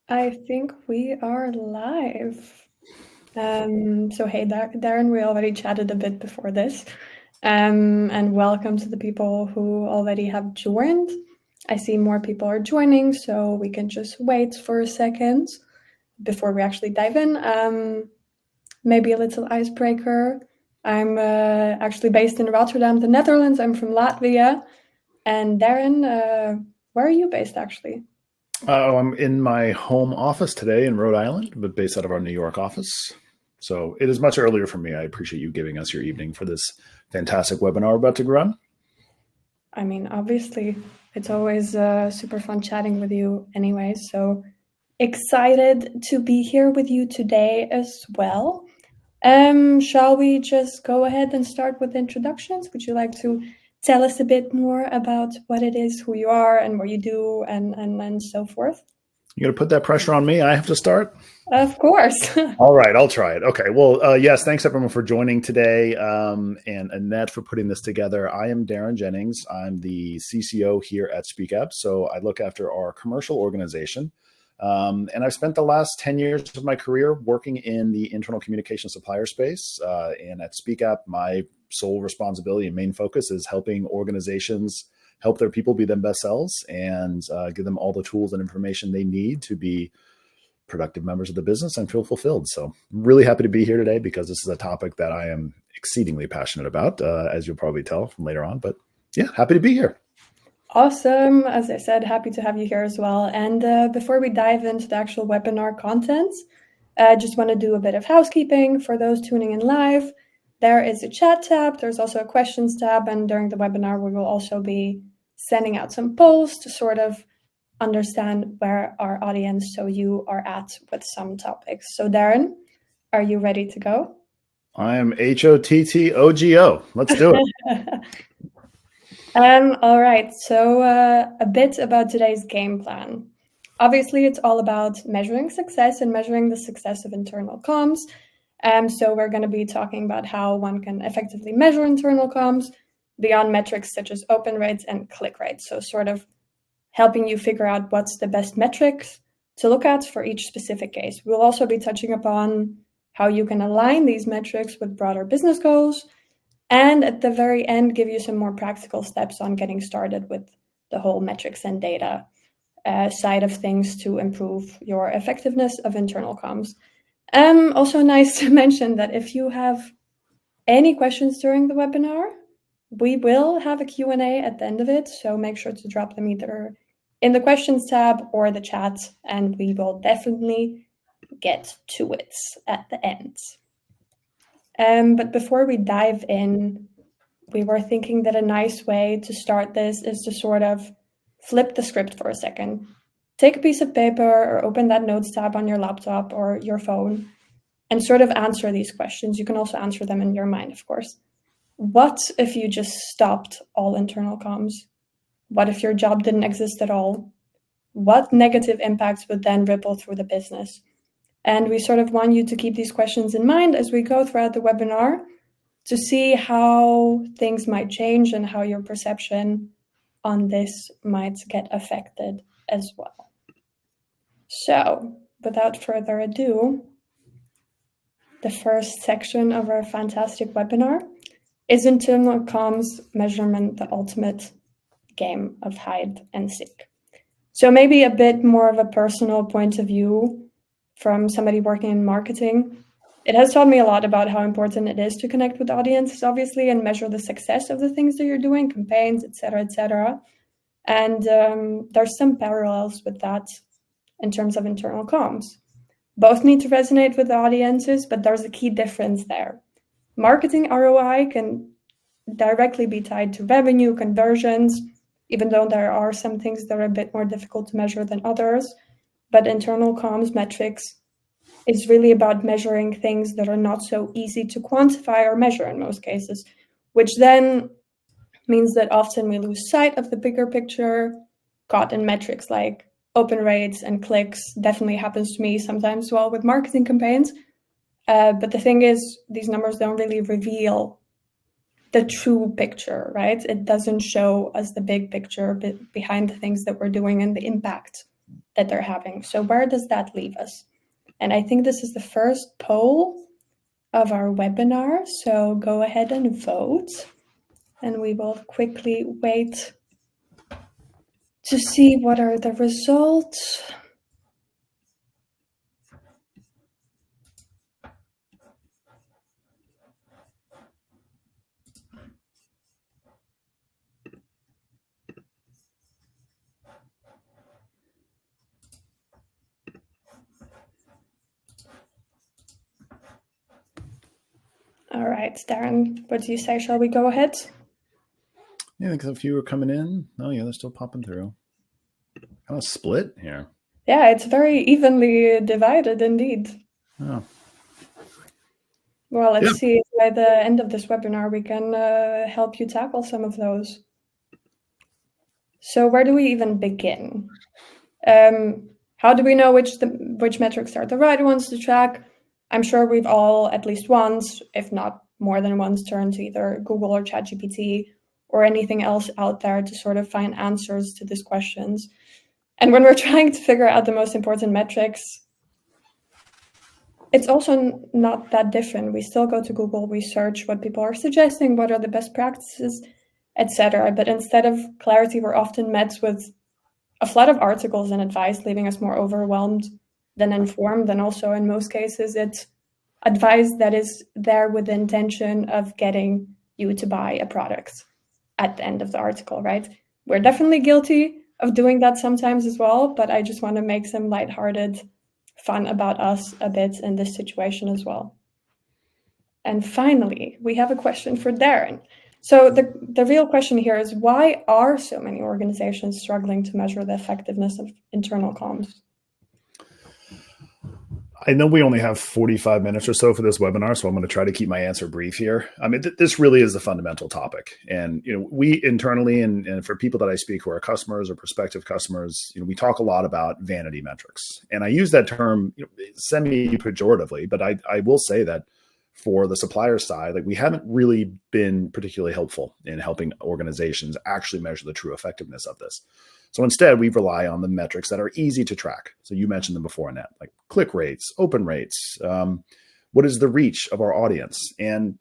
I think we are live. So hey, Darren, we already chatted a bit before this. And welcome to the people who already have joined. I see more people are joining, so we can just wait for a second before we actually dive in. Maybe a little icebreaker. I'm actually based in Rotterdam, the Netherlands. I'm from Latvia. And Darren, where are you based actually? I'm in my home office today in Rhode Island, but based out of our New York office. So it is much earlier for me. I appreciate you giving us your evening for this fantastic webinar we're about to run. I mean, obviously, it's always super fun chatting with you anyway. So excited to be here with you today as well. Shall we just go ahead and start with introductions? Would you like to tell us a bit more about what it is, who you are, and what you do, and so forth? You going to put that pressure on me? I have to start? Of course. All right, I'll try it. Okay. Well, yes, thanks everyone for joining today, and Anete for putting this together. I am Daren Jennings. I'm the CCO here at SpeakUp, so I look after our commercial organization. And I've spent the last 10 years of my career working in the internal communication supplier space. And at SpeakUp, my sole responsibility and main focus is helping organizations help their people be their best selves and give them all the tools and information they need to be productive members of the business and feel fulfilled. So I'm really happy to be here today because this is a topic that I am exceedingly passionate about, as you'll probably tell from later on. But yeah, happy to be here. Awesome. As I said, happy to have you here as well. And before we dive into the actual webinar content, I just want to do a bit of housekeeping for those tuning in live. There is a chat tab. There's also a questions tab. And during the webinar, we will also be sending out some polls to sort of understand where our audience, so you, are at with some topics. So Darren, are you ready to go? I am HOTTOGO. Let's do it. All right, so a bit about today's game plan. Obviously, it's all about measuring success and measuring the success of internal comms. So we're going to be talking about how one can effectively measure internal comms beyond metrics such as open rates and click rates. So sort of helping you figure out what's the best metrics to look at for each specific case. We'll also be touching upon how you can align these metrics with broader business goals. And at the very end, give you some more practical steps on getting started with the whole metrics and data side of things to improve your effectiveness of internal comms. Also nice to mention that if you have any questions during the webinar, we will have a Q&A at the end of it. So make sure to drop them either in the questions tab or the chat, and we will definitely get to it at the end. But before we dive in, we were thinking that a nice way to start this is to sort of flip the script for a second. Take a piece of paper or open that notes tab on your laptop or your phone and sort of answer these questions. You can also answer them in your mind, of course. What if you just stopped all internal comms? What if your job didn't exist at all? What negative impacts would then ripple through the business? And we sort of want you to keep these questions in mind as we go throughout the webinar to see how things might change and how your perception on this might get affected as well. So, without further ado, the first section of our fantastic webinar is internal comms measurement, the ultimate game of hide and seek. So maybe a bit more of a personal point of view from somebody working in marketing. It has taught me a lot about how important it is to connect with audiences, obviously, and measure the success of the things that you're doing, campaigns, etc., etc. And there's some parallels with that in terms of internal comms. Both need to resonate with the audiences, but there's a key difference there. Marketing ROI can directly be tied to revenue, conversions, even though there are some things that are a bit more difficult to measure than others. But internal comms metrics is really about measuring things that are not so easy to quantify or measure in most cases, which then means that often we lose sight of the bigger picture, caught in metrics like open rates and clicks. Definitely happens to me sometimes as well with marketing campaigns. But the thing is, these numbers don't really reveal the true picture, right? It doesn't show us the big picture behind the things that we're doing and the impact that they're having. So where does that leave us? And I think this is the first poll of our webinar. So go ahead and vote. And we will quickly wait to see what are the results. All right, Daren, what do you say? Shall we go ahead? Yeah, I think a few are coming in. Oh, yeah, they're still popping through. Kind of split here. Yeah, it's very evenly divided indeed. Oh. Well, let's see if by the end of this webinar we can help you tackle some of those. So where do we even begin? How do we know which metrics are the right ones to track? I'm sure we've all at least once, if not more than once, turned to either Google or ChatGPT or anything else out there to sort of find answers to these questions. And when we're trying to figure out the most important metrics, it's also not that different. We still go to Google, we search what people are suggesting, what are the best practices, etc. But instead of clarity, we're often met with a flood of articles and advice, leaving us more overwhelmed than informed. And also, in most cases, it's advice that is there with the intention of getting you to buy a product at the end of the article, right? We're definitely guilty of doing that sometimes as well, but I just want to make some lighthearted fun about us a bit in this situation as well. And finally, we have a question for Daren. So the real question here is, why are so many organizations struggling to measure the effectiveness of internal comms? I know we only have 45 minutes or so for this webinar, so I'm going to try to keep my answer brief here. I mean, this really is a fundamental topic. And, we internally, and for people that I speak who are customers or prospective customers, we talk a lot about vanity metrics. And I use that term semi-pejoratively, but I will say that for the supplier side, we haven't really been particularly helpful in helping organizations actually measure the true effectiveness of this. So instead, we rely on the metrics that are easy to track. So you mentioned them before, Annette, like click rates, open rates, what is the reach of our audience? And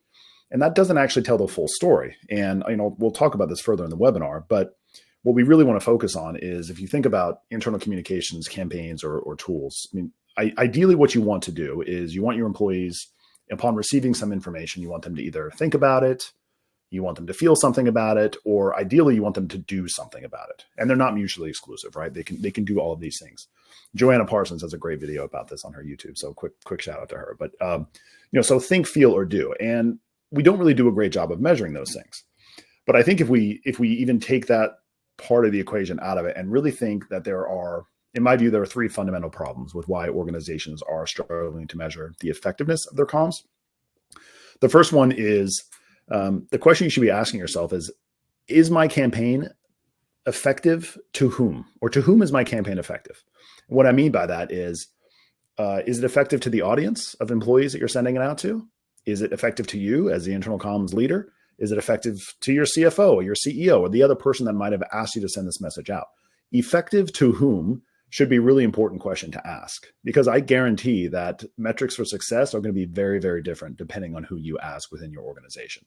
that doesn't actually tell the full story. And we'll talk about this further in the webinar, but what we really want to focus on is, if you think about internal communications campaigns or tools, I mean, ideally what you want to do is you want your employees, upon receiving some information, you want them to either think about it, you want them to feel something about it, or ideally you want them to do something about it. And they're not mutually exclusive, right? They can do all of these things. Joanna Parsons has a great video about this on her YouTube. So quick shout out to her. But, so think, feel, or do. And we don't really do a great job of measuring those things. But I think if we even take that part of the equation out of it and really think that there are, in my view, there are three fundamental problems with why organizations are struggling to measure the effectiveness of their comms. The first one is, the question you should be asking yourself is my campaign effective to whom? Or to whom is my campaign effective? And what I mean by that is it effective to the audience of employees that you're sending it out to? Is it effective to you as the internal comms leader? Is it effective to your CFO or your CEO or the other person that might have asked you to send this message out? Effective to whom should be a really important question to ask, because I guarantee that metrics for success are going to be very, very different depending on who you ask within your organization.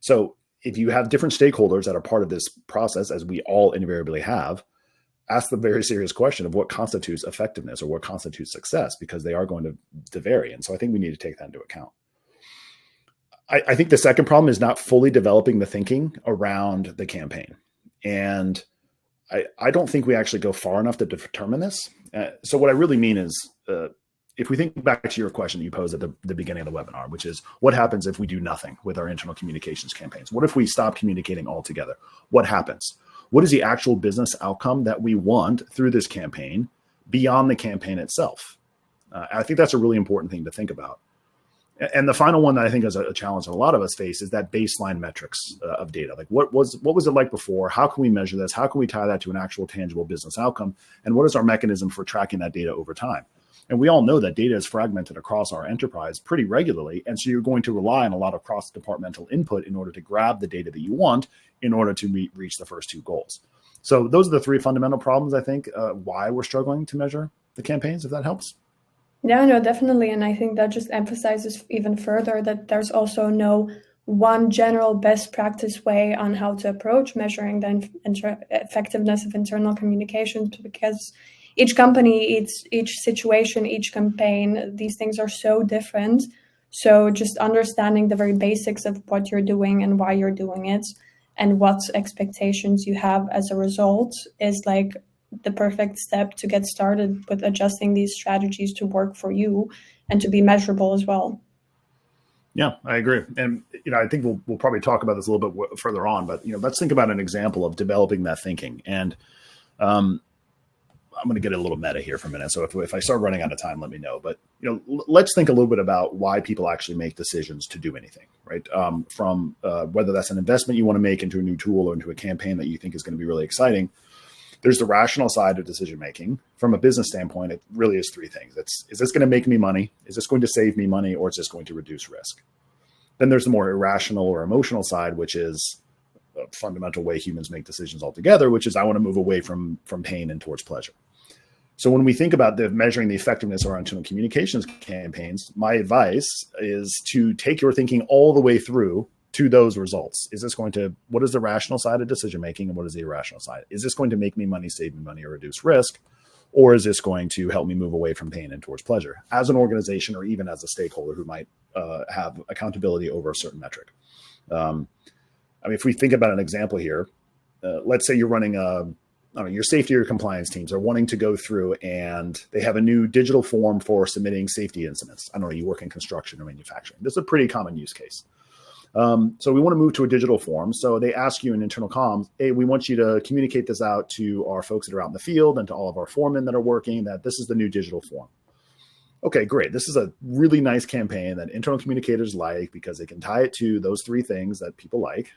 So if you have different stakeholders that are part of this process, as we all invariably have, ask the very serious question of what constitutes effectiveness or what constitutes success, because they are going to vary. And so I think we need to take that into account. I think the second problem is not fully developing the thinking around the campaign. And I don't think we actually go far enough to determine this. So what I really mean is, if we think back to your question that you posed at the beginning of the webinar, which is what happens if we do nothing with our internal communications campaigns? What if we stop communicating altogether? What happens? What is the actual business outcome that we want through this campaign beyond the campaign itself? I think that's a really important thing to think about. And the final one that I think is a challenge that a lot of us face is that baseline metrics of data. Like what was it like before? How can we measure this? How can we tie that to an actual tangible business outcome? And what is our mechanism for tracking that data over time? And we all know that data is fragmented across our enterprise pretty regularly. And so you're going to rely on a lot of cross-departmental input in order to grab the data that you want in order to reach the first two goals. So those are the three fundamental problems, I think, why we're struggling to measure the campaigns, if that helps. Yeah, no, definitely. And I think that just emphasizes even further that there's also no one general best practice way on how to approach measuring the effectiveness of internal communications, because each company, each situation, each campaign, these things are so different. So just understanding the very basics of what you're doing and why you're doing it and what expectations you have as a result is like the perfect step to get started with adjusting these strategies to work for you and to be measurable as well. Yeah, I agree. And, I think we'll probably talk about this a little bit further on, but, let's think about an example of developing that thinking. And I'm going to get a little meta here for a minute. So if I start running out of time, let me know. But, let's think a little bit about why people actually make decisions to do anything, right? From whether that's an investment you want to make into a new tool or into a campaign that you think is going to be really exciting. There's the rational side of decision-making. From a business standpoint, it really is three things. Is this going to make me money? Is this going to save me money? Or is this going to reduce risk? Then there's the more irrational or emotional side, which is a fundamental way humans make decisions altogether, which is I want to move away from pain and towards pleasure. So when we think about measuring the effectiveness of our internal communications campaigns, my advice is to take your thinking all the way through to those results. What is the rational side of decision making and what is the irrational side? Is this going to make me money, save me money, or reduce risk? Or is this going to help me move away from pain and towards pleasure as an organization or even as a stakeholder who might have accountability over a certain metric? If we think about an example here, let's say you're running your safety or compliance teams are wanting to go through and they have a new digital form for submitting safety incidents. I don't know, you work in construction or manufacturing. This is a pretty common use case. So we want to move to a digital form. So they ask you in internal comms, hey, we want you to communicate this out to our folks that are out in the field and to all of our foremen that are working that this is the new digital form. Okay, great. This is a really nice campaign that internal communicators like because they can tie it to those three things that people like.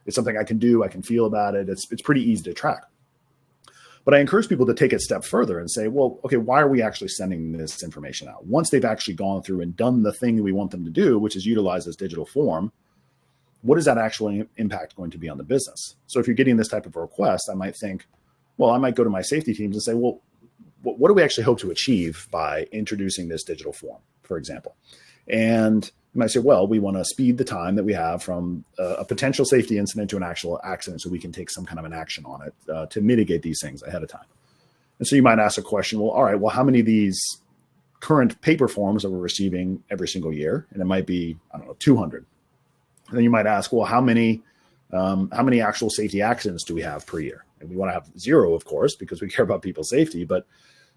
It's something I can do, I can feel about it. It's pretty easy to track. But I encourage people to take it a step further and say, well, okay, why are we actually sending this information out? Once they've actually gone through and done the thing that we want them to do, which is utilize this digital form, what is that actual impact going to be on the business? So if you're getting this type of request, I might go to my safety teams and say, well, what do we actually hope to achieve by introducing this digital form, for example? And you might say, well, we want to speed the time that we have from a potential safety incident to an actual accident so we can take some kind of an action on it to mitigate these things ahead of time. And so you might ask a question, well, all right, well, how many of these current paper forms that we're receiving every single year? And it might be, 200. And then you might ask, well, how many actual safety accidents do we have per year? And we want to have zero, of course, because we care about people's safety. But,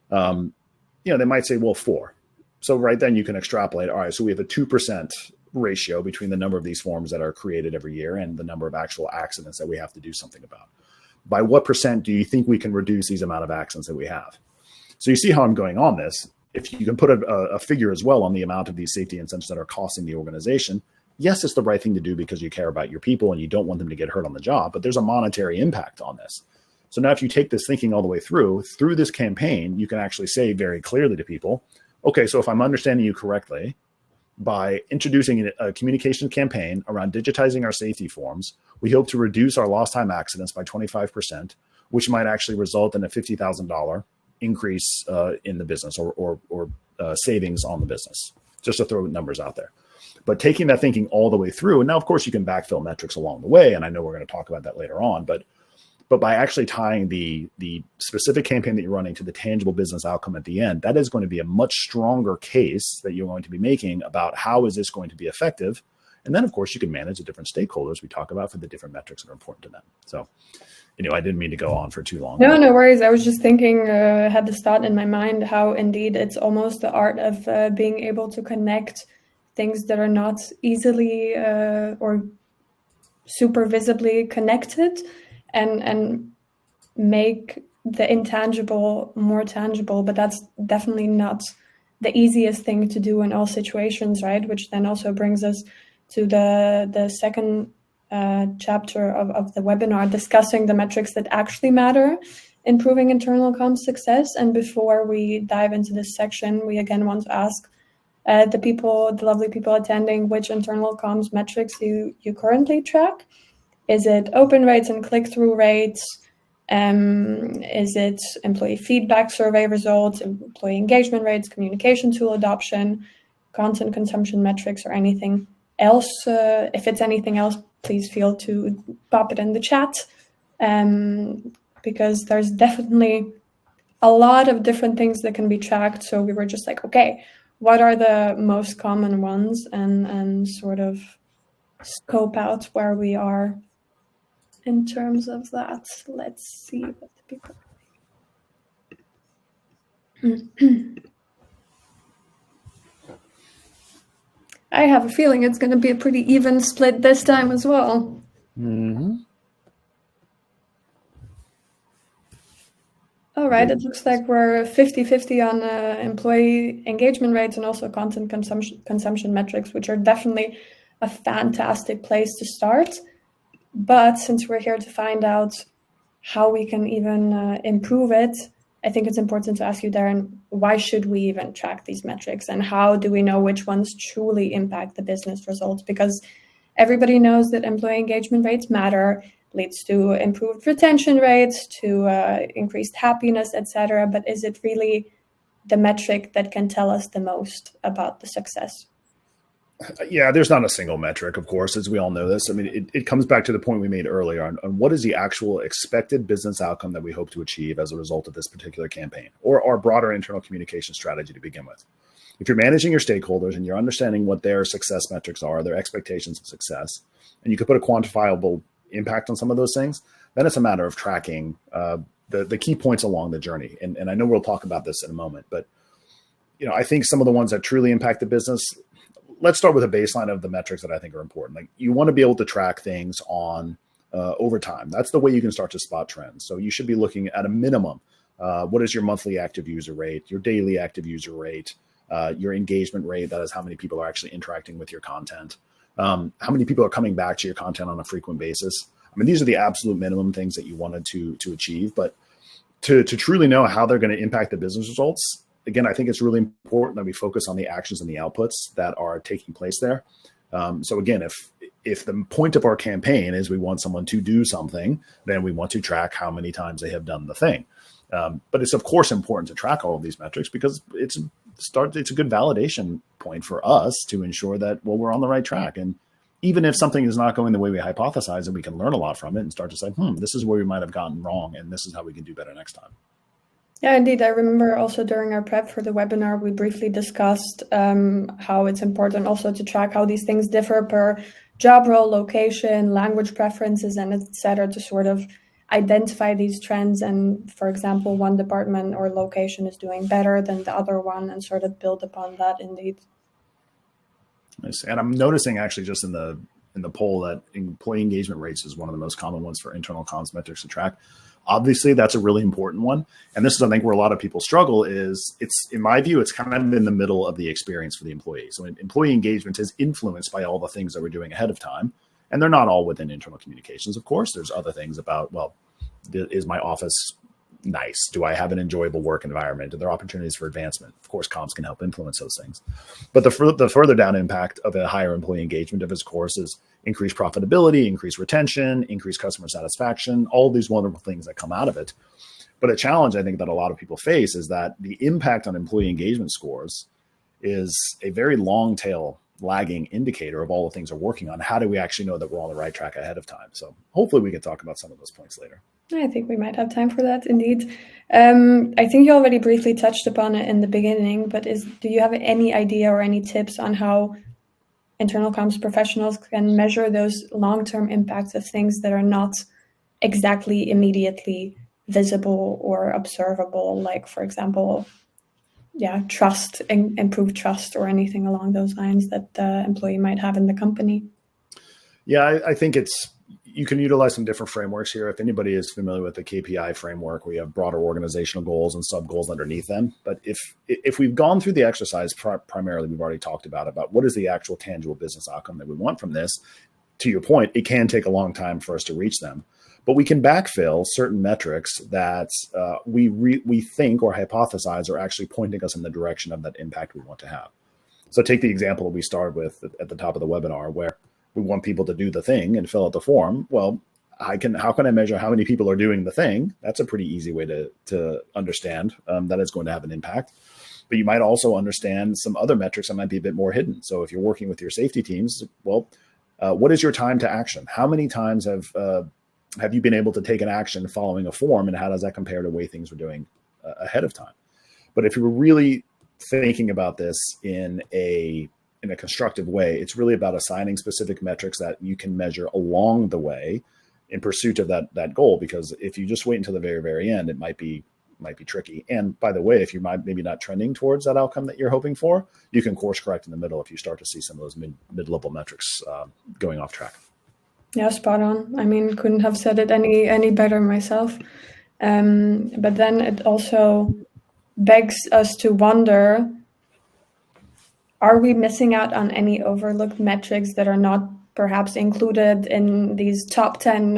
they might say, well, 4. So right then you can extrapolate, all right, so we have a 2% ratio between the number of these forms that are created every year and the number of actual accidents that we have to do something about. By what percent do you think we can reduce these amount of accidents that we have? So you see how I'm going on this. If you can put a figure as well on the amount of these safety incidents that are costing the organization, yes, it's the right thing to do because you care about your people and you don't want them to get hurt on the job, but there's a monetary impact on this. So now if you take this thinking all the way through this campaign, you can actually say very clearly to people, okay, so if I'm understanding you correctly, by introducing a communication campaign around digitizing our safety forms, we hope to reduce our lost time accidents by 25%, which might actually result in a $50,000 increase in the business or savings on the business, just to throw numbers out there. But taking that thinking all the way through, and now, of course, you can backfill metrics along the way, and I know we're going to talk about that later on, but by actually tying the specific campaign that you're running to the tangible business outcome at the end, that is going to be a much stronger case that you're going to be making about how is this going to be effective. And then, of course, you can manage the different stakeholders we talk about for the different metrics that are important to them. So, I didn't mean to go on for too long. No worries. I was just thinking, had this thought in my mind, how indeed it's almost the art of being able to connect things that are not easily or super visibly connected and make the intangible more tangible. But that's definitely not the easiest thing to do in all situations, right? Which then also brings us to the second chapter of the webinar, discussing the metrics that actually matter, improving internal comms success. And before we dive into this section, we again want to ask the lovely people attending, which internal comms metrics you currently track. Is it open rates and click-through rates? Is it employee feedback survey results, employee engagement rates, communication tool adoption, content consumption metrics, or anything else? If it's anything else, please feel to pop it in the chat, because there's definitely a lot of different things that can be tracked. So we were just like, okay, what are the most common ones, and sort of scope out where we are in terms of that. Let's see what the people. I have a feeling it's going to be a pretty even split this time as well. Mm-hmm. All right, it looks like we're 50-50 on employee engagement rates and also content consumption metrics, which are definitely a fantastic place to start. But since we're here to find out how we can even improve it, I think it's important to ask you, Daren, why should we even track these metrics, and how do we know which ones truly impact the business results? Because everybody knows that employee engagement rates matter, leads to improved retention rates, to increased happiness, etc. But is it really the metric that can tell us the most about the success? Yeah, there's not a single metric, of course, as we all know this. I mean, it comes back to the point we made earlier on what is the actual expected business outcome that we hope to achieve as a result of this particular campaign, or our broader internal communication strategy to begin with. If you're managing your stakeholders and you're understanding what their success metrics are, their expectations of success, and you could put a quantifiable impact on some of those things, then it's a matter of tracking the key points along the journey. And I know we'll talk about this in a moment, but I think some of the ones that truly impact the business, let's start with a baseline of the metrics that I think are important. Like, you want to be able to track things on over time. That's the way you can start to spot trends. So you should be looking at a minimum. What is your monthly active user rate, your daily active user rate, your engagement rate? That is how many people are actually interacting with your content. How many people are coming back to your content on a frequent basis? I mean, these are the absolute minimum things that you wanted to achieve. But to truly know how they're going to impact the business results, again, I think it's really important that we focus on the actions and the outputs that are taking place there. So again, if the point of our campaign is we want someone to do something, then we want to track how many times they have done the thing. But it's of course important to track all of these metrics because it's a good validation point for us to ensure that, well, we're on the right track. And even if something is not going the way we hypothesize, then we can learn a lot from it and start to say, this is where we might have gotten wrong, and this is how we can do better next time. Yeah, indeed. I remember also during our prep for the webinar, we briefly discussed how it's important also to track how these things differ per job role, location, language preferences, and etc., to sort of identify these trends. And for example, one department or location is doing better than the other one, and sort of build upon that. Indeed. Nice. And I'm noticing actually just in the poll that employee engagement rates is one of the most common ones for internal comms metrics to track. Obviously, that's a really important one. And this is, I think, where a lot of people struggle is in my view, it's kind of in the middle of the experience for the employee. So employee engagement is influenced by all the things that we're doing ahead of time. And they're not all within internal communications. Of course, there's other things about, well, is my office nice? Do I have an enjoyable work environment? Are there opportunities for advancement? Of course, comms can help influence those things. But the further down impact of a higher employee engagement of his course is increased profitability, increased retention, increased customer satisfaction, all these wonderful things that come out of it. But a challenge I think that a lot of people face is that the impact on employee engagement scores is a very long tail lagging indicator of all the things we're working on. How do we actually know that we're on the right track ahead of time? So hopefully we can talk about some of those points later. I think we might have time for that, indeed. I think you already briefly touched upon it in the beginning, but do you have any idea or any tips on how internal comms professionals can measure those long-term impacts of things that are not exactly immediately visible or observable, like, for example, trust, improved trust, or anything along those lines that the employee might have in the company? Yeah, I think you can utilize some different frameworks here. If anybody is familiar with the KPI framework, we have broader organizational goals and sub goals underneath them. But if we've gone through the exercise, primarily, we've already talked about what is the actual tangible business outcome that we want from this. To your point, it can take a long time for us to reach them, but we can backfill certain metrics that we think or hypothesize are actually pointing us in the direction of that impact we want to have. So take the example that we started with at the top of the webinar, where we want people to do the thing and fill out the form. Well, how can I measure how many people are doing the thing? That's a pretty easy way to understand that it's going to have an impact. But you might also understand some other metrics that might be a bit more hidden. So if you're working with your safety teams, well, what is your time to action? How many times have you been able to take an action following a form, and how does that compare to the way things were doing ahead of time? But if you were really thinking about this in a constructive way, it's really about assigning specific metrics that you can measure along the way in pursuit of that goal. Because if you just wait until the very, very end, it might be tricky. And by the way, if you're maybe not trending towards that outcome that you're hoping for, you can course correct in the middle if you start to see some of those mid-level metrics going off track. Yeah, spot on. I mean, couldn't have said it any better myself. But then it also begs us to wonder, are we missing out on any overlooked metrics that are not perhaps included in these top 10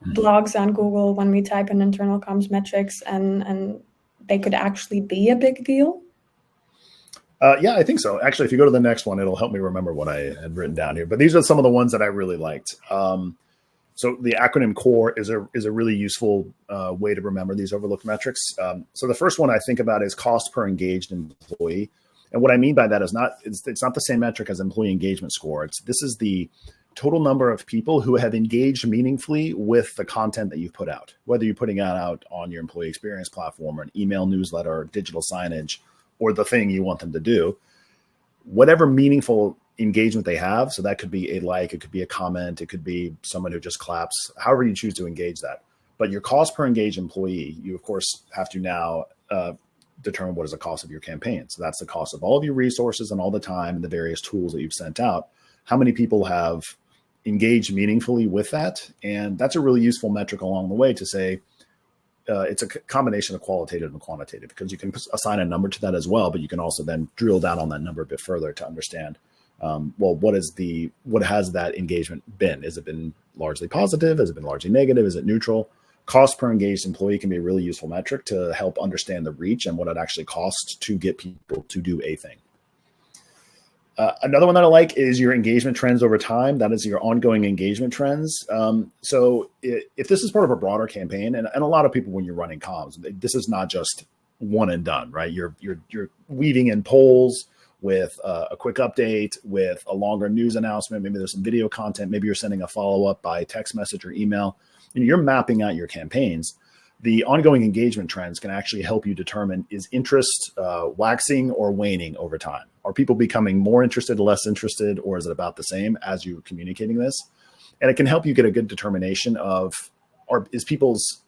blogs on Google when we type in internal comms metrics, and they could actually be a big deal? Yeah, I think so. Actually, if you go to the next one, it'll help me remember what I had written down here. But these are some of the ones that I really liked. So the acronym CORE is a really useful way to remember these overlooked metrics. So the first one I think about is cost per engaged employee. And what I mean by that is it's not the same metric as employee engagement score. This is the total number of people who have engaged meaningfully with the content that you've put out, whether you're putting it out on your employee experience platform or an email newsletter or digital signage or the thing you want them to do, whatever meaningful engagement they have. So that could be a like, it could be a comment, it could be someone who just claps, however you choose to engage that. But your cost per engaged employee, you of course have to now determine what is the cost of your campaign. So that's the cost of all of your resources and all the time and the various tools that you've sent out. How many people have engaged meaningfully with that? And that's a really useful metric along the way to say, it's a combination of qualitative and quantitative, because you can assign a number to that as well, but you can also then drill down on that number a bit further to understand, well, what has that engagement been? Has it been largely positive? Has it been largely negative? Is it neutral? Cost per engaged employee can be a really useful metric to help understand the reach and what it actually costs to get people to do a thing. Another one that I like is your engagement trends over time. That is your ongoing engagement trends. So if this is part of a broader campaign, and a lot of people, when you're running comms, this is not just one and done, right? You're weaving in polls with a quick update, with a longer news announcement. Maybe there's some video content. Maybe you're sending a follow-up by text message or email. And you're mapping out your campaigns. The ongoing engagement trends can actually help you determine, is interest waxing or waning over time? Are people becoming more interested, less interested, or is it about the same as you're communicating this? And it can help you get a good determination of, is people's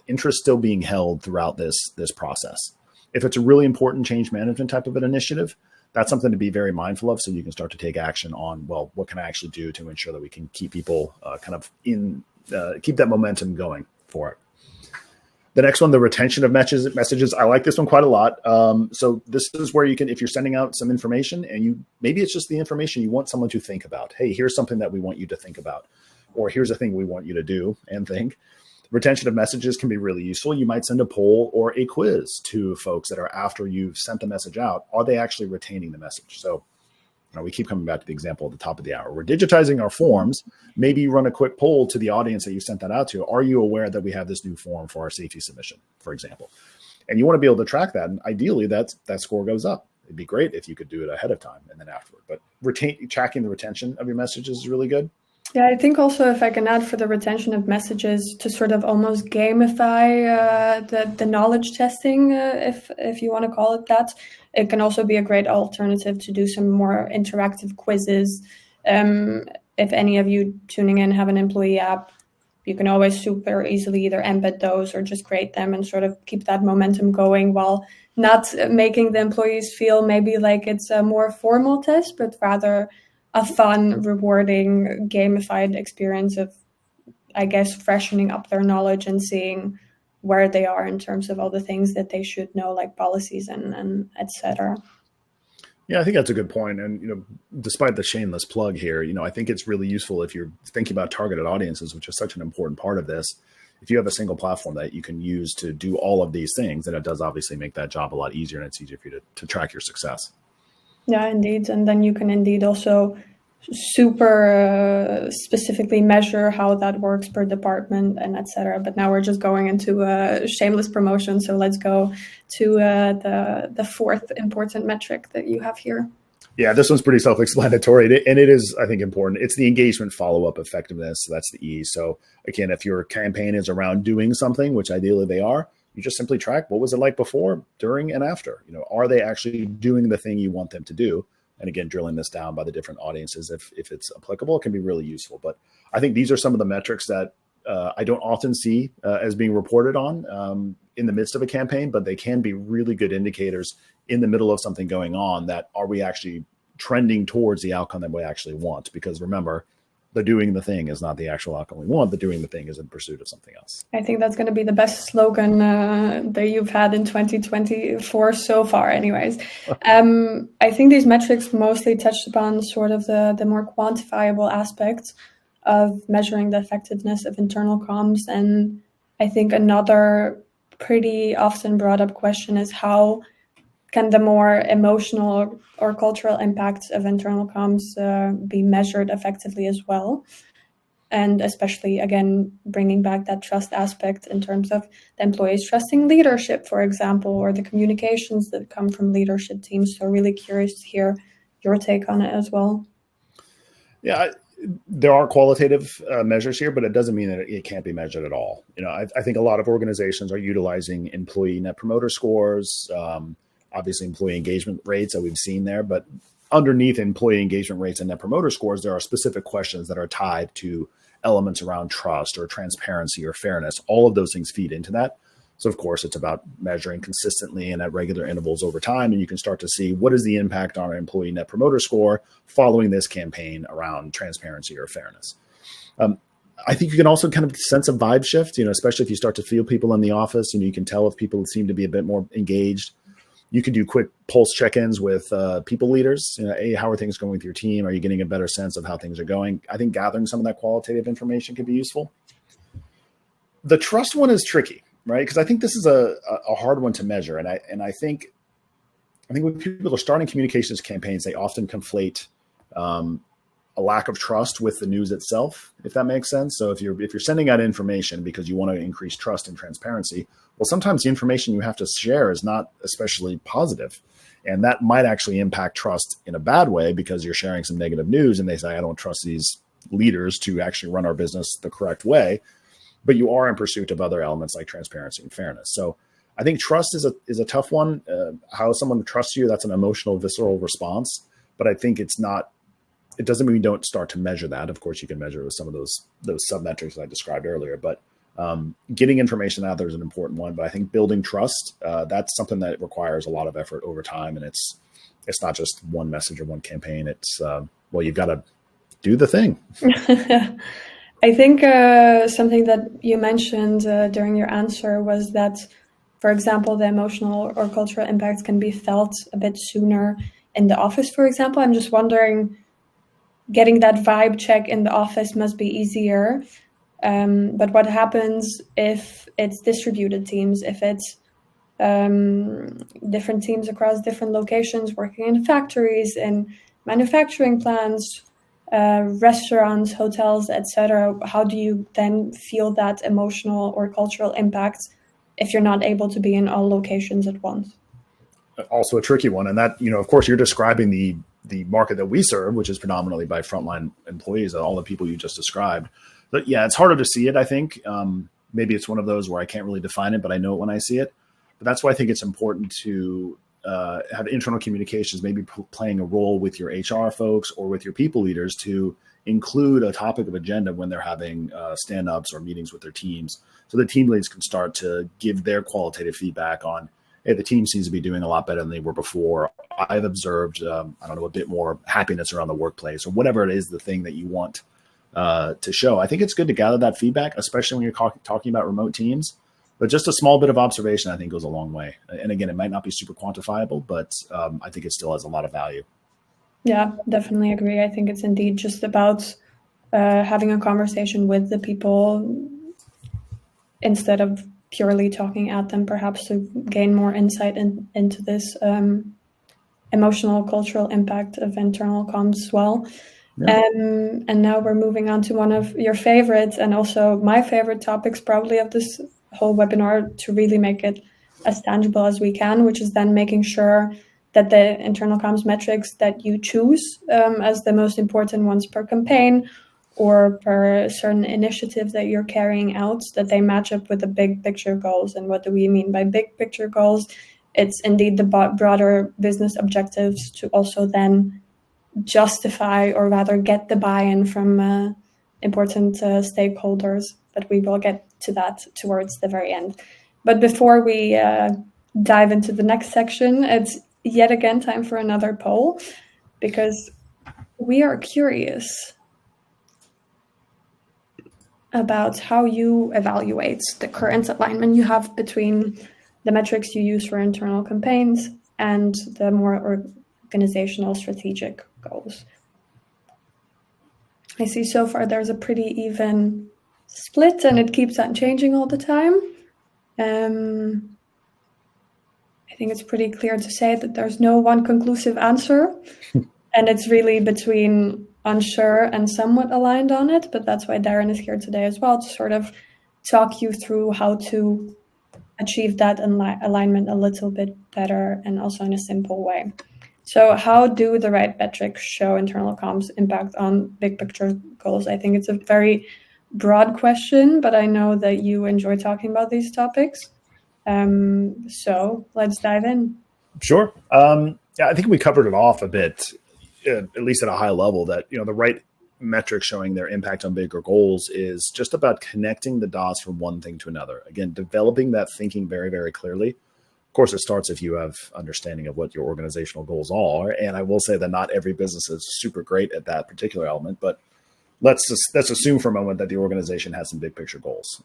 interest still being held throughout this process? If it's a really important change management type of an initiative, that's something to be very mindful of, so you can start to take action on, well, what can I actually do to ensure that we can keep people keep that momentum going for it. The next one, the retention of messages. I like this one quite a lot. So this is where you can, if you're sending out some information and maybe it's just the information you want someone to think about. Hey, here's something that we want you to think about, or here's a thing we want you to do and think. Retention of messages can be really useful. You might send a poll or a quiz to folks that are, after you've sent the message out, are they actually retaining the message? So we keep coming back to the example at the top of the hour. We're digitizing our forms. Maybe you run a quick poll to the audience that you sent that out to. Are you aware that we have this new form for our safety submission, for example? And you want to be able to track that. And ideally, that score goes up. It'd be great if you could do it ahead of time and then afterward. But tracking the retention of your messages is really good. Yeah, I think also, if I can add, for the retention of messages, to sort of almost gamify the knowledge testing, if you want to call it that, it can also be a great alternative to do some more interactive quizzes. If any of you tuning in have an employee app, you can always super easily either embed those or just create them and sort of keep that momentum going, while not making the employees feel maybe like it's a more formal test, but rather a fun, rewarding, gamified experience of, I guess, freshening up their knowledge and seeing where they are in terms of all the things that they should know, like policies and et cetera. Yeah, I think that's a good point. And, despite the shameless plug here, I think it's really useful if you're thinking about targeted audiences, which is such an important part of this. If you have a single platform that you can use to do all of these things, then it does obviously make that job a lot easier, and it's easier for you to track your success. Yeah, indeed. And then you can indeed also super specifically measure how that works per department and etc. But now we're just going into a shameless promotion. So let's go to the fourth important metric that you have here. Yeah, this one's pretty self-explanatory, and it is, I think, important. It's the engagement follow-up effectiveness. So that's the E. So again, if your campaign is around doing something, which ideally they are, you just simply track what was it like before, during, and after. Are they actually doing the thing you want them to do? And again, drilling this down by the different audiences, if it's applicable, it can be really useful. But I think these are some of the metrics that I don't often see as being reported on in the midst of a campaign, but they can be really good indicators in the middle of something going on that are we actually trending towards the outcome that we actually want? Because remember, the doing the thing is not the actual outcome we want. The doing the thing is in pursuit of something else. I think that's going to be the best slogan that you've had in 2024 so far anyways. I think these metrics mostly touched upon sort of the more quantifiable aspects of measuring the effectiveness of internal comms. And I think another pretty often brought up question is how can the more emotional or cultural impacts of internal comms be measured effectively as well? And especially, again, bringing back that trust aspect in terms of the employees trusting leadership, for example, or the communications that come from leadership teams. So really curious to hear your take on it as well. Yeah, there are qualitative measures here, but it doesn't mean that it can't be measured at all. I think a lot of organizations are utilizing employee net promoter scores, obviously employee engagement rates that we've seen there, but underneath employee engagement rates and net promoter scores, there are specific questions that are tied to elements around trust or transparency or fairness. All of those things feed into that. So of course, it's about measuring consistently and at regular intervals over time. And you can start to see what is the impact on our employee net promoter score following this campaign around transparency or fairness. I think you can also kind of sense a vibe shift, especially if you start to feel people in the office, you can tell if people seem to be a bit more engaged. You can do quick pulse check-ins with people leaders. Hey, how are things going with your team? Are you getting a better sense of how things are going? I think gathering some of that qualitative information can be useful. The trust one is tricky, right? Because I think this is a hard one to measure. And I think when people are starting communications campaigns, they often conflate a lack of trust with the news itself, if that makes sense. So if you're sending out information because you want to increase trust and transparency, well, sometimes the information you have to share is not especially positive. And that might actually impact trust in a bad way because you're sharing some negative news and they say, I don't trust these leaders to actually run our business the correct way. But you are in pursuit of other elements like transparency and fairness. So I think trust is a tough one. How someone trusts you, that's an emotional, visceral response. But I think it doesn't mean you don't start to measure that. Of course, you can measure with some of those sub-metrics I described earlier. But getting information out there is an important one. But I think building trust, that's something that requires a lot of effort over time. And it's not just one message or one campaign. It's, you've got to do the thing. I think something that you mentioned during your answer was that, for example, the emotional or cultural impacts can be felt a bit sooner in the office, for example. I'm just wondering, getting that vibe check in the office must be easier. But what happens if it's distributed teams, if it's different teams across different locations working in factories, in manufacturing plants, restaurants, hotels, etc.? How do you then feel that emotional or cultural impact if you're not able to be in all locations at once? Also a tricky one. And that, of course, you're describing the market that we serve, which is predominantly by frontline employees, all the people you just described. But yeah, it's harder to see it, I think. Maybe it's one of those where I can't really define it, but I know it when I see it. But that's why I think it's important to have internal communications, maybe playing a role with your HR folks or with your people leaders to include a topic of agenda when they're having stand-ups or meetings with their teams. So the team leads can start to give their qualitative feedback on, hey, the team seems to be doing a lot better than they were before. I've observed, a bit more happiness around the workplace, or whatever it is, the thing that you want to show. I think it's good to gather that feedback, especially when you're talking about remote teams. But just a small bit of observation, I think, goes a long way. And again, it might not be super quantifiable, but I think it still has a lot of value. Yeah, definitely agree. I think it's indeed just about having a conversation with the people instead of purely talking at them, perhaps to gain more insight into this emotional, cultural impact of internal comms as well. Yeah. And now we're moving on to one of your favorites and also my favorite topics probably of this whole webinar to really make it as tangible as we can, which is then making sure that the internal comms metrics that you choose as the most important ones per campaign or per certain initiative that you're carrying out, that they match up with the big picture goals. And what do we mean by big picture goals? It's indeed the broader business objectives to also then justify or rather get the buy-in from important stakeholders, but we will get to that towards the very end. But before we dive into the next section, it's yet again time for another poll because we are curious about how you evaluate the current alignment you have between the metrics you use for internal campaigns and the more organizational strategic goals. I see so far there's a pretty even split and it keeps on changing all the time. I think it's pretty clear to say that there's no one conclusive answer and it's really between unsure and somewhat aligned on it, but that's why Daren is here today as well, to sort of talk you through how to achieve that alignment a little bit better and also in a simple way. So how do the right metrics show internal comms impact on big picture goals? I think it's a very broad question, but I know that you enjoy talking about these topics. So let's dive in. Sure. Yeah, I think we covered it off a bit, at least at a high level, that the right metrics showing their impact on bigger goals is just about connecting the dots from one thing to another. Again, developing that thinking very, very clearly. Of course, it starts if you have understanding of what your organizational goals are. And I will say that not every business is super great at that particular element, but let's assume for a moment that the organization has some big picture goals.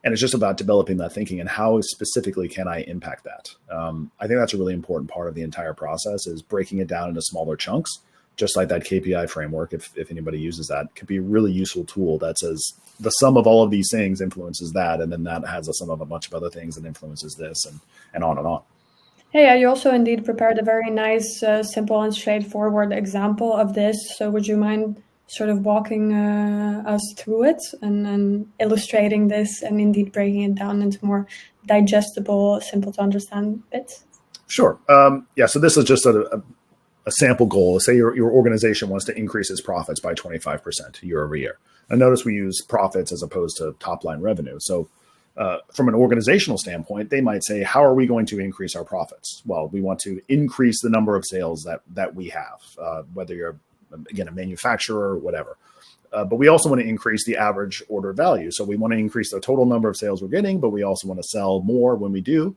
And it's just about developing that thinking and how specifically can I impact that? I think that's a really important part of the entire process is breaking it down into smaller chunks, just like that KPI framework. If anybody uses that, it could be a really useful tool that says the sum of all of these things influences that. And then that has a sum of a bunch of other things that influences this and on and on. Hey, yeah, you also indeed prepared a very nice, simple and straightforward example of this. So would you mind sort of walking us through it and illustrating this and indeed breaking it down into more digestible, simple to understand bits? Sure. Yeah. So this is just a sample goal. Say your organization wants to increase its profits by 25% year over year. And notice we use profits as opposed to top line revenue. So from an organizational standpoint, they might say, how are we going to increase our profits? Well, we want to increase the number of sales that we have, whether you're, again, a manufacturer or whatever. But we also want to increase the average order value. So we want to increase the total number of sales we're getting, but we also want to sell more when we do.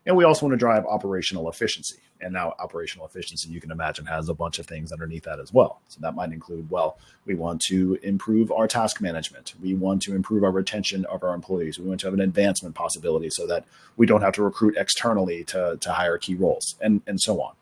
And we also want to drive operational efficiency. And now operational efficiency, you can imagine, has a bunch of things underneath that as well. So that might include, well, we want to improve our task management. We want to improve our retention of our employees. We want to have an advancement possibility so that we don't have to recruit externally to hire key roles and so on.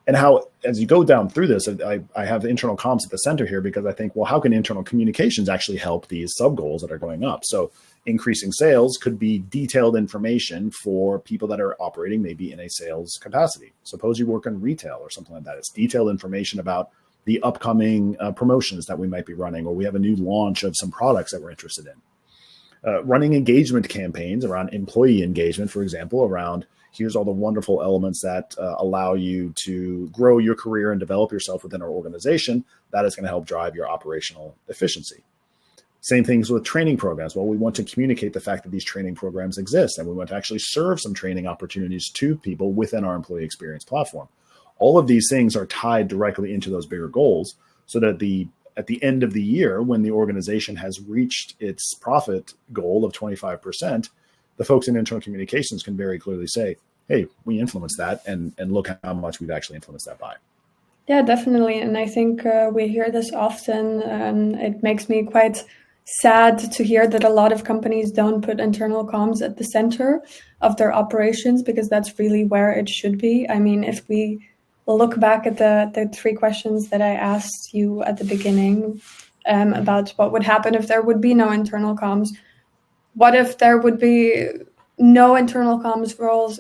And how, as you go down through this, I have internal comms at the center here because I think, well, how can internal communications actually help these sub goals that are going up? So increasing sales could be detailed information for people that are operating maybe in a sales capacity. Suppose you work in retail or something like that. It's detailed information about the upcoming promotions that we might be running, or we have a new launch of some products that we're interested in. Running engagement campaigns around employee engagement, for example, around here's all the wonderful elements that allow you to grow your career and develop yourself within our organization. That is going to help drive your operational efficiency. Same things with training programs. Well, we want to communicate the fact that these training programs exist, and we want to actually serve some training opportunities to people within our employee experience platform. All of these things are tied directly into those bigger goals so that at the end of the year, when the organization has reached its profit goal of 25%, the folks in internal communications can very clearly say, hey, we influenced that, and look how much we've actually influenced that by. Yeah, definitely. And I think we hear this often, and it makes me quite sad to hear that a lot of companies don't put internal comms at the center of their operations, because that's really where it should be. I mean, if we look back at the three questions that I asked you at the beginning about what would happen if there would be no internal comms, what if there would be no internal comms roles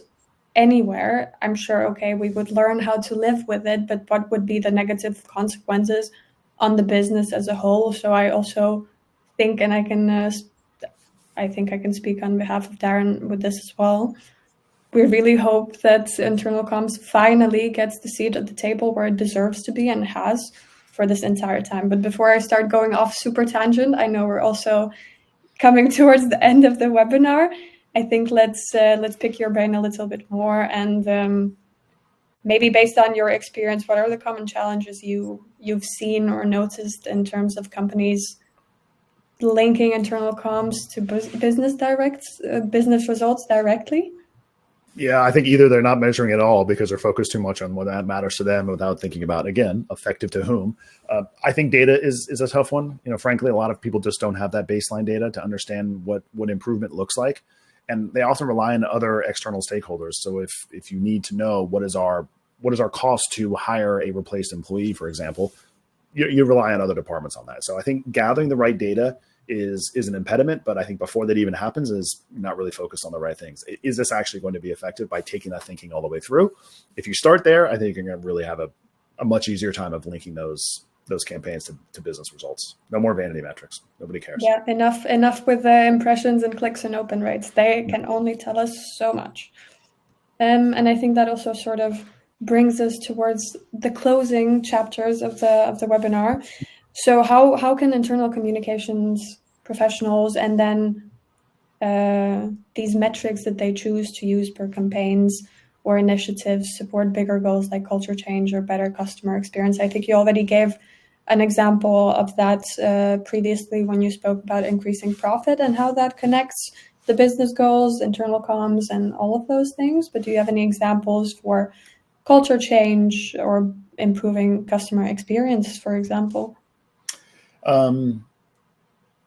anywhere, I'm sure, okay, we would learn how to live with it, but what would be the negative consequences on the business as a whole? So I also think, and I think I can speak on behalf of Daren with this as well. We really hope that internal comms finally gets the seat at the table where it deserves to be and has for this entire time. But before I start going off super tangent, I know we're also coming towards the end of the webinar. I think let's pick your brain a little bit more, and maybe based on your experience, what are the common challenges you've seen or noticed in terms of companies linking internal comms to business results directly? Yeah, I think either they're not measuring at all because they're focused too much on what that matters to them without thinking about, again, effective to whom. I think data is a tough one. Frankly, a lot of people just don't have that baseline data to understand what improvement looks like. And they often rely on other external stakeholders. So if you need to know what is our cost to hire a replaced employee, for example, you rely on other departments on that. So I think gathering the right data is an impediment, but I think before that even happens is not really focused on the right things. Is this actually going to be effective by taking that thinking all the way through? If you start there, I think you're going to really have a much easier time of linking those campaigns to business results. No more vanity metrics. Nobody cares. Yeah, enough with the impressions and clicks and open rates. They can only tell us so much. And I think that also sort of brings us towards the closing chapters of the webinar. So how can internal communications professionals and then these metrics that they choose to use per campaigns or initiatives support bigger goals like culture change or better customer experience? I think you already gave an example of that previously when you spoke about increasing profit and how that connects the business goals, internal comms, and all of those things. But do you have any examples for culture change or improving customer experience, for example?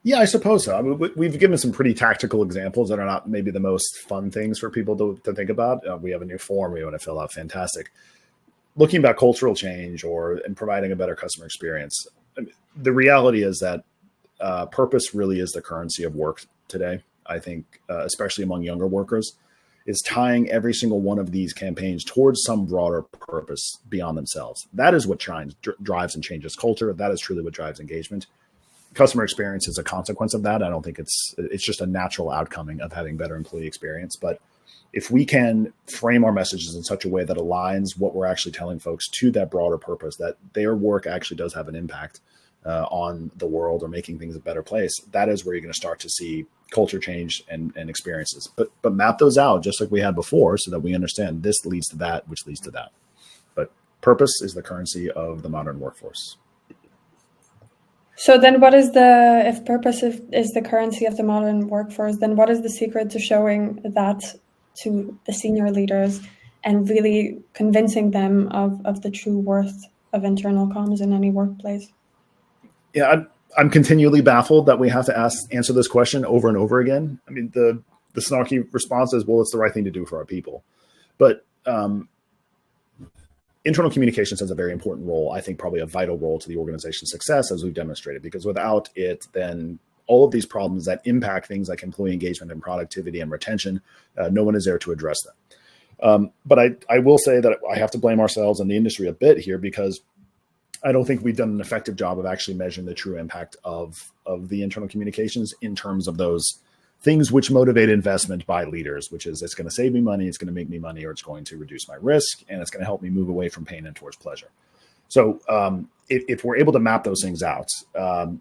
Yeah, I suppose so. I mean, we've given some pretty tactical examples that are not maybe the most fun things for people to think about. We have a new form we want to fill out. Fantastic. Looking about cultural change and providing a better customer experience. I mean, the reality is that purpose really is the currency of work today. I think, especially among younger workers, is tying every single one of these campaigns towards some broader purpose beyond themselves. That is what drives and changes culture. That is truly what drives engagement. Customer experience is a consequence of that. I don't think it's just a natural outcome of having better employee experience. But if we can frame our messages in such a way that aligns what we're actually telling folks to that broader purpose, that their work actually does have an impact on the world or making things a better place, that is where you're going to start to see culture change and experiences. But map those out just like we had before so that we understand this leads to that, which leads to that. But purpose is the currency of the modern workforce. So then if purpose is the currency of the modern workforce, then what is the secret to showing that to the senior leaders and really convincing them of the true worth of internal comms in any workplace? Yeah, I'm continually baffled that we have to answer this question over and over again. I mean, the snarky response is, well, it's the right thing to do for our people. But internal communications has a very important role, I think probably a vital role to the organization's success, as we've demonstrated, because without it, then all of these problems that impact things like employee engagement and productivity and retention, no one is there to address them. But I will say that I have to blame ourselves and the industry a bit here, because I don't think we've done an effective job of actually measuring the true impact of the internal communications in terms of those things which motivate investment by leaders, which is it's going to save me money, it's going to make me money, or it's going to reduce my risk, and it's going to help me move away from pain and towards pleasure. So if we're able to map those things out, and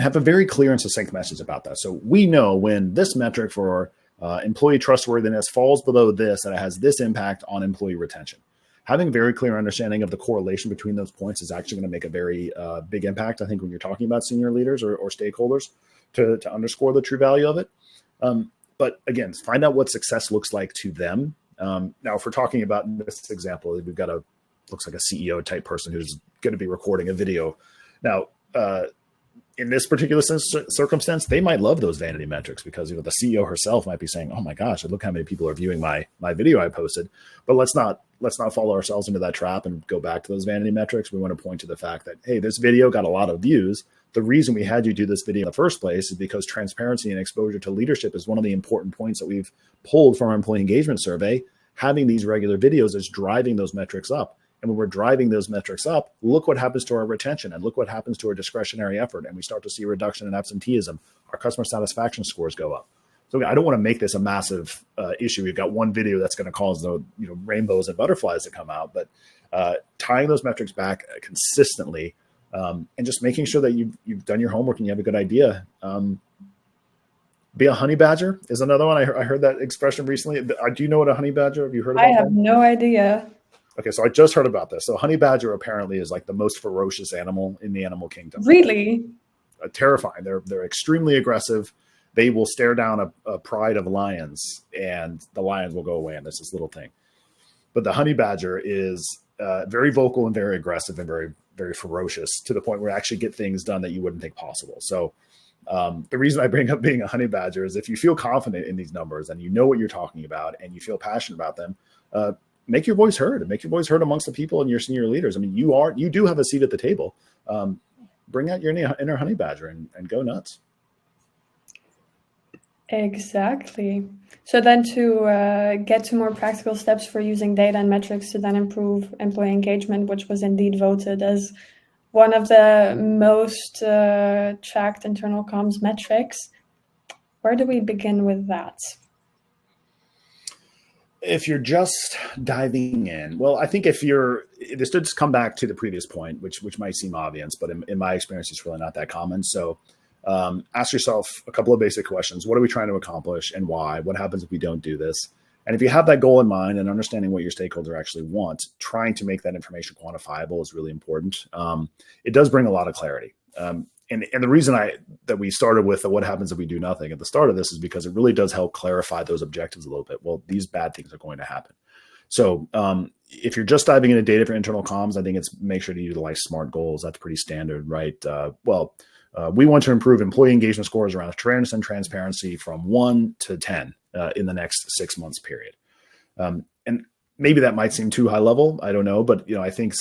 have a very clear and succinct message about that. So we know when this metric for employee trustworthiness falls below this, that it has this impact on employee retention. Having a very clear understanding of the correlation between those points is actually going to make a very big impact, I think, when you're talking about senior leaders or stakeholders to underscore the true value of it. But again, find out what success looks like to them. Now, if we're talking about this example, we've got looks like a CEO type person who's going to be recording a video. Now, in this particular circumstance, they might love those vanity metrics because the CEO herself might be saying, "Oh my gosh, look how many people are viewing my video I posted." But let's not follow ourselves into that trap and go back to those vanity metrics. We want to point to the fact that, hey, this video got a lot of views, the reason we had you do this video in the first place is because transparency and exposure to leadership is one of the important points that we've pulled from our employee engagement survey. Having these regular videos is driving those metrics up. And when we're driving those metrics up, look what happens to our retention and look what happens to our discretionary effort. And we start to see a reduction in absenteeism. Our customer satisfaction scores go up. So I don't want to make this a massive issue. We've got one video that's going to cause the rainbows and butterflies to come out, but tying those metrics back consistently and just making sure that you've done your homework and you have a good idea. Be a honey badger is another one. I heard that expression recently. Do you know what a honey badger? Have you heard about that? I have no idea. Okay, so I just heard about this. So honey badger apparently is like the most ferocious animal in the animal kingdom. Really? Terrifying. They're extremely aggressive. They will stare down a pride of lions, and the lions will go away, and there's this little thing. But the honey badger is very vocal and very aggressive and very, very ferocious to the point where you actually get things done that you wouldn't think possible. So the reason I bring up being a honey badger is if you feel confident in these numbers and you know what you're talking about and you feel passionate about them, make your voice heard and make your voice heard amongst the people and your senior leaders. I mean, you do have a seat at the table. Bring out your inner honey badger and go nuts. Exactly. So then to get to more practical steps for using data and metrics to then improve employee engagement, which was indeed voted as one of the most tracked internal comms metrics. Where do we begin with that? If you're just diving in, well, I think this does come back to the previous point, which might seem obvious, but in my experience, it's really not that common. So ask yourself a couple of basic questions. What are we trying to accomplish and why? What happens if we don't do this? And if you have that goal in mind and understanding what your stakeholder actually wants, trying to make that information quantifiable is really important. It does bring a lot of clarity. And the reason that we started with what happens if we do nothing at the start of this is because it really does help clarify those objectives a little bit. Well, these bad things are going to happen. So if you're just diving into data for internal comms, I think it's make sure to utilize SMART goals. That's pretty standard, right? We want to improve employee engagement scores around awareness and transparency from 1 to 10 in the next 6 months period. And maybe that might seem too high level. I don't know. But, I think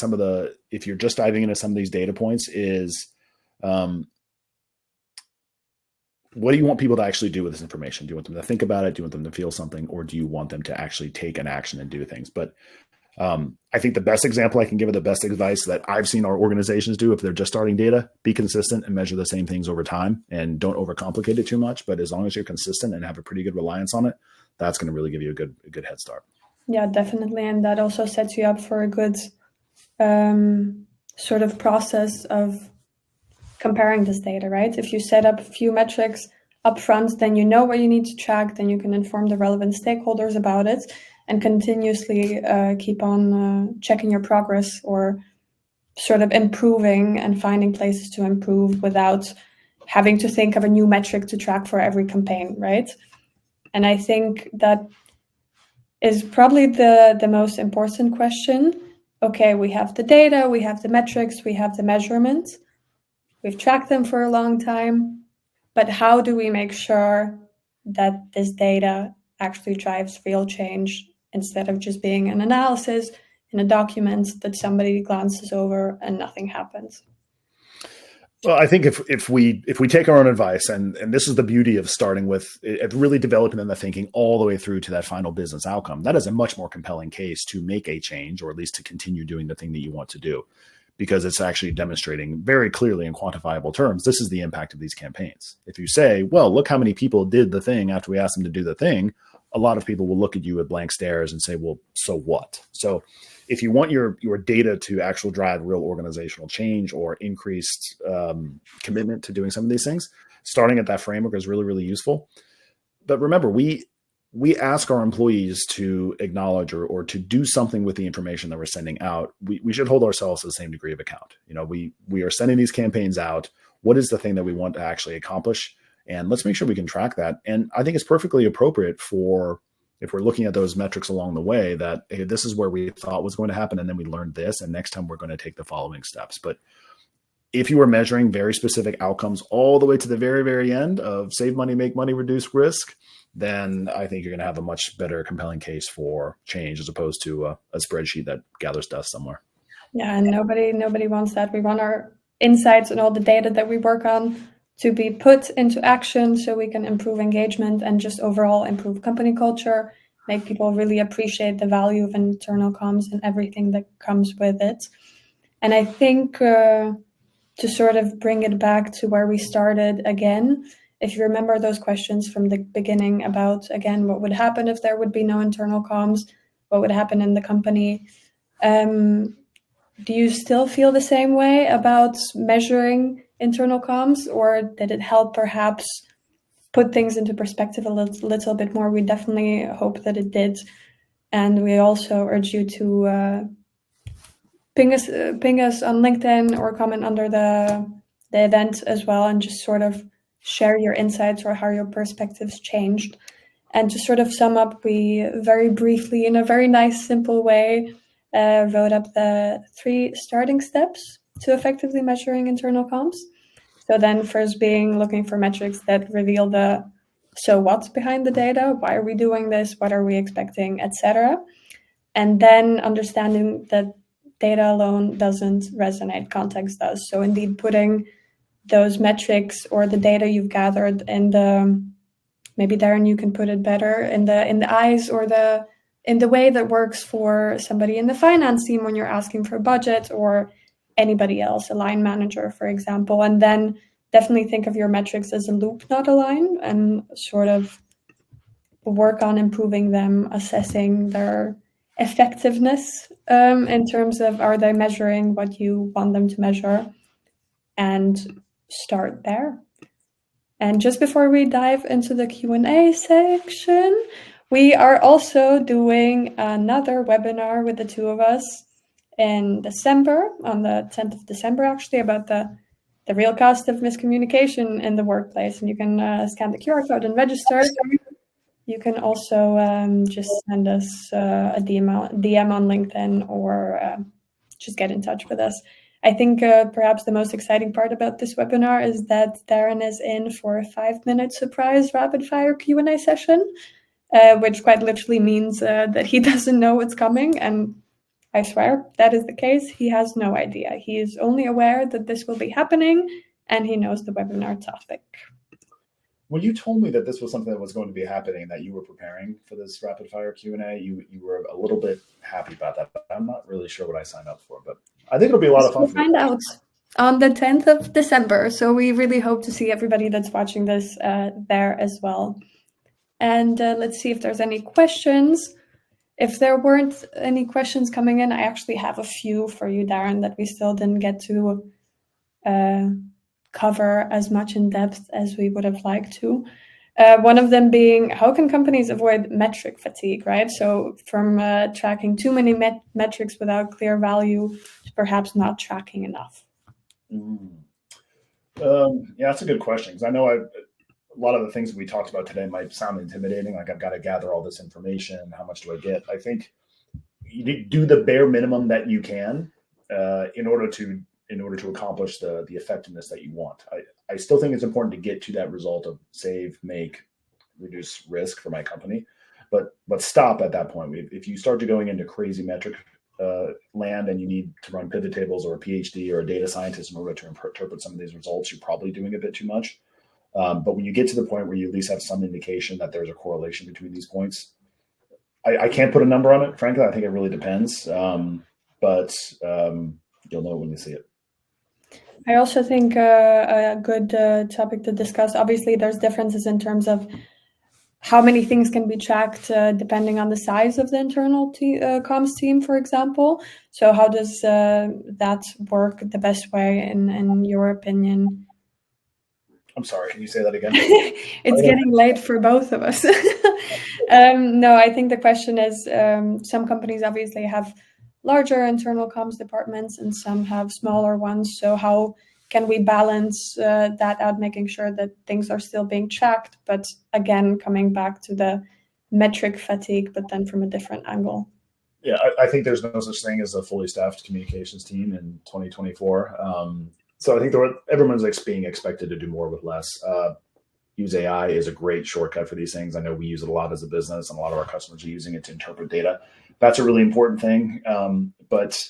if you're just diving into some of these data points is, what do you want people to actually do with this information? Do you want them to think about it? Do you want them to feel something? Or do you want them to actually take an action and do things? But I think the best example I can give of the best advice that I've seen our organizations do if they're just starting data, be consistent and measure the same things over time and don't overcomplicate it too much. But as long as you're consistent and have a pretty good reliance on it, that's going to really give you a good head start. Yeah, definitely. And that also sets you up for a good sort of process of comparing this data, right? If you set up a few metrics up front, then you know what you need to track, then you can inform the relevant stakeholders about it and continuously keep on checking your progress or sort of improving and finding places to improve without having to think of a new metric to track for every campaign, right? And I think that is probably the most important question. Okay, we have the data, we have the metrics, we have the measurements. We've tracked them for a long time, but how do we make sure that this data actually drives real change instead of just being an analysis in a document that somebody glances over and nothing happens? Well, I think if we take our own advice, and this is the beauty of starting with really developing the thinking all the way through to that final business outcome, that is a much more compelling case to make a change, or at least to continue doing the thing that you want to do, because it's actually demonstrating very clearly in quantifiable terms, this is the impact of these campaigns. If you say, well, look how many people did the thing after we asked them to do the thing, a lot of people will look at you with blank stares and say, well, so what? So if you want your data to actually drive real organizational change or increased commitment to doing some of these things, starting at that framework is really, really useful. But remember, we ask our employees to acknowledge or to do something with the information that we're sending out. We should hold ourselves to the same degree of account. We are sending these campaigns out. What is the thing that we want to actually accomplish? And let's make sure we can track that. And I think it's perfectly appropriate if we're looking at those metrics along the way, that, hey, this is where we thought was going to happen, and then we learned this, and next time we're going to take the following steps. But if you are measuring very specific outcomes all the way to the very, very end of save money, make money, reduce risk, then I think you're going to have a much better compelling case for change as opposed to a spreadsheet that gathers dust somewhere. Yeah, and nobody wants that. We want our insights and all the data that we work on to be put into action so we can improve engagement and just overall improve company culture, make people really appreciate the value of internal comms and everything that comes with it. And I think to sort of bring it back to where we started again, if you remember those questions from the beginning about, again, what would happen if there would be no internal comms, what would happen in the company, do you still feel the same way about measuring internal comms, or did it help perhaps put things into perspective a little bit more? We definitely hope that it did. And we also urge you to ping us on LinkedIn or comment under the event as well, and just sort of share your insights or how your perspectives changed. And to sort of sum up, we very briefly, in a very nice, simple way, wrote up the 3 starting steps to effectively measuring internal comms. So then first being looking for metrics that reveal the so what behind the data, why are we doing this, what are we expecting, etc. And then understanding that data alone doesn't resonate, context does. So indeed putting those metrics or the data you've gathered in the, maybe Daren, you can put it better, in the eyes or in the way that works for somebody in the finance team when you're asking for budget, or anybody else, a line manager, for example. And then definitely think of your metrics as a loop, not a line, and sort of work on improving them, assessing their effectiveness in terms of, are they measuring what you want them to measure, and start there. And just before we dive into the Q&A section, we are also doing another webinar with the 2 of us in December, on the 10th of December, actually, about the real cost of miscommunication in the workplace. And you can scan the QR code and register. You can also just send us a DM on LinkedIn, or just get in touch with us. I think perhaps the most exciting part about this webinar is that Daren is in for a 5-minute surprise rapid-fire Q&A session, which quite literally means that he doesn't know what's coming. And I swear that is the case. He has no idea. He is only aware that this will be happening, and he knows the webinar topic. When you told me that this was something that was going to be happening, that you were preparing for this rapid fire Q&A, you were a little bit happy about that, but I'm not really sure what I signed up for. But I think it'll be a lot of fun. We'll find out on the 10th of December. So we really hope to see everybody that's watching this there as well. And let's see if there's any questions. If there weren't any questions coming in, I actually have a few for you, Daren, that we still didn't get to cover as much in depth as we would have liked to. One of them being, how can companies avoid metric fatigue, right? So from tracking too many metrics without clear value to perhaps not tracking enough. Yeah, that's a good question, because I know a lot of the things that we talked about today might sound intimidating, like I've got to gather all this information, how much do I get? I think you do the bare minimum that you can in order to accomplish the effectiveness that you want. I still think it's important to get to that result of save, make, reduce risk for my company, but stop at that point. If you start to going into crazy metric land and you need to run pivot tables or a PhD or a data scientist in order to interpret some of these results, you're probably doing a bit too much. But when you get to the point where you at least have some indication that there's a correlation between these points, I can't put a number on it, frankly. I think it really depends. But you'll know when you see it. I also think a good topic to discuss, obviously there's differences in terms of how many things can be tracked depending on the size of the internal comms team, for example. So how does that work the best way in your opinion? I'm sorry, can you say that again? It's getting late for both of us. No, I think the question is, some companies obviously have larger internal comms departments and some have smaller ones. So how can we balance that out, making sure that things are still being tracked, but again, coming back to the metric fatigue, but then from a different angle? Yeah, I think there's no such thing as a fully staffed communications team in 2024. So I think everyone's being expected to do more with less. Use AI is a great shortcut for these things. I know we use it a lot as a business, and a lot of our customers are using it to interpret data. That's a really important thing. But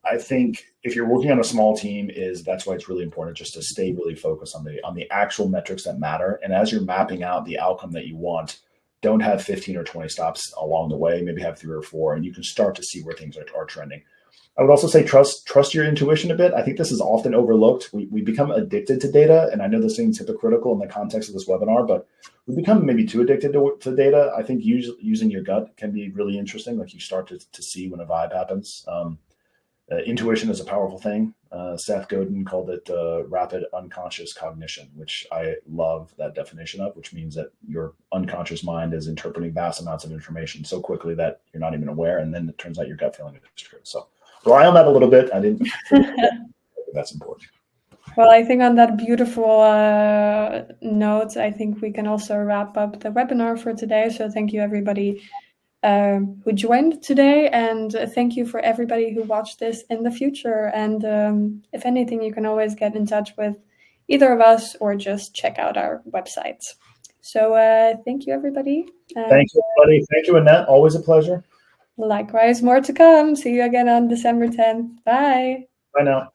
I think if you're working on a small team, that's why it's really important just to stay really focused on the actual metrics that matter. And as you're mapping out the outcome that you want, don't have 15 or 20 stops along the way. Maybe have 3 or 4, and you can start to see where things are trending. I would also say trust your intuition a bit. I think this is often overlooked. We become addicted to data, and I know this seems hypocritical in the context of this webinar, but we become maybe too addicted to data. I think using your gut can be really interesting. Like you start to see when a vibe happens. Intuition is a powerful thing. Seth Godin called it rapid unconscious cognition, which I love that definition of, which means that your unconscious mind is interpreting vast amounts of information so quickly that you're not even aware, and then it turns out your gut feeling is true. So rely on that a little bit. I didn't. That's important. Well, I think on that beautiful note, I think we can also wrap up the webinar for today. So thank you, everybody who joined today, and thank you for everybody who watched this in the future. And if anything, you can always get in touch with either of us or just check out our websites. So thank you, everybody. Thank you, everybody. Thank you, Anete. Always a pleasure. Likewise, more to come. See you again on December 10th. Bye. Bye now.